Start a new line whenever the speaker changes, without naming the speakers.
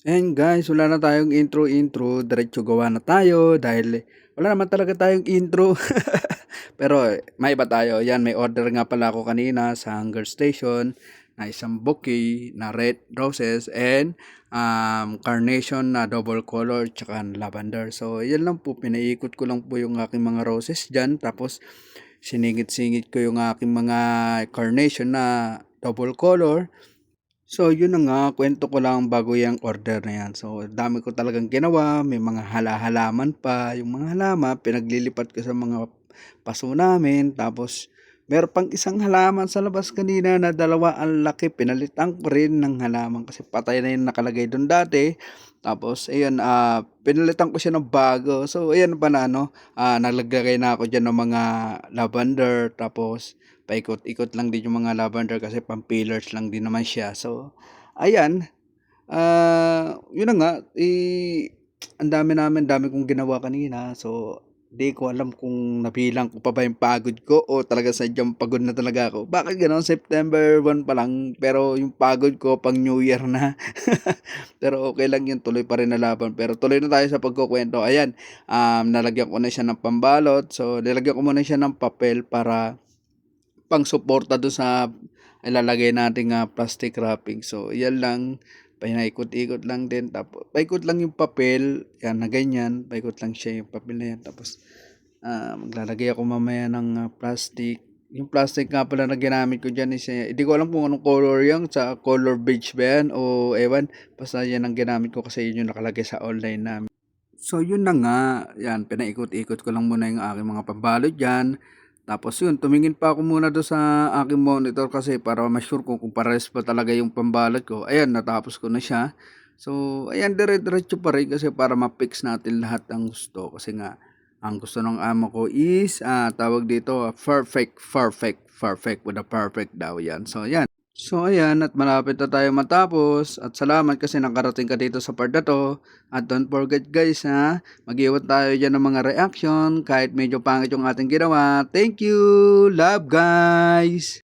And guys, wala na tayong intro, diretso gawa na tayo dahil wala naman talaga tayong intro. Pero may iba tayo. Yan, may order nga pala ako kanina sa Hunger Station na isang bouquet na red roses and carnation na double color tsaka lavender. So, yan lang po. Pinaikot ko lang po yung aking mga roses dyan. Tapos, siningit-singit ko yung aking mga carnation na double color. So, yun na nga, kwento ko lang bago yung order na yan. So, dami ko talagang ginawa, may mga halaman pa. Yung mga halaman, pinaglilipat ko sa mga paso namin. Tapos, meron pang isang halaman sa labas kanina na dalawa ang laki. Pinalitan ko rin ng halaman kasi patay na yung nakalagay doon dati. Tapos, ayun, pinalitan ko siya ng bago. So, ayan pa na, nalagay na ako dyan ng mga lavender. Tapos, paikot-ikot lang din yung mga lavender kasi pang pillars lang din naman siya. So, ayan, yun na nga, ang dami kong ginawa kanina. So, di ko alam kung nabilang ko pa ba yung pagod ko o talaga sadyang pagod na talaga ako. Bakit gano'n? September 1 pa lang, pero yung pagod ko pang New Year na. Pero okay lang yun, tuloy pa rin na laban. Pero tuloy na tayo sa pagkukwento. Ayan, nalagyan ko na siya ng pambalot. So, nilagyan ko muna siya ng papel para pang-suporta do'n sa ilalagay nating, plastic wrapping. So, yan lang, pinaikot-ikot lang din tapos paikot lang yung papel, yan na ganyan, paikot lang siya yung papel na yan tapos, maglalagay ako mamaya ng, plastic. Yung plastic nga pala na ginamit ko diyan is, hindi ko alam kung anong color yan, sa color beige ba yan o ewan, basta yan ang ginamit ko kasi yun yung nakalagay sa online namin. So yun na nga, yan pinaikot-ikot ko lang muna yung aking mga pambalot diyan. Tapos yun, tumingin pa ako muna do sa aking monitor kasi para ma-sure ko kung pares pa talaga yung pambalot ko. Ayan, natapos ko na siya. So, ayan, dire-diretso pa rin kasi para ma-fix natin lahat ng gusto. Kasi nga, ang gusto ng amo ko is, tawag dito, perfect with a perfect daw yan. So, yan. So ayan, at malapit na tayo matapos at salamat kasi nakarating ka dito sa part na to. At don't forget guys mag-iwan tayo dyan ng mga reaction kahit medyo pangit yung ating ginawa. Thank you! Love guys!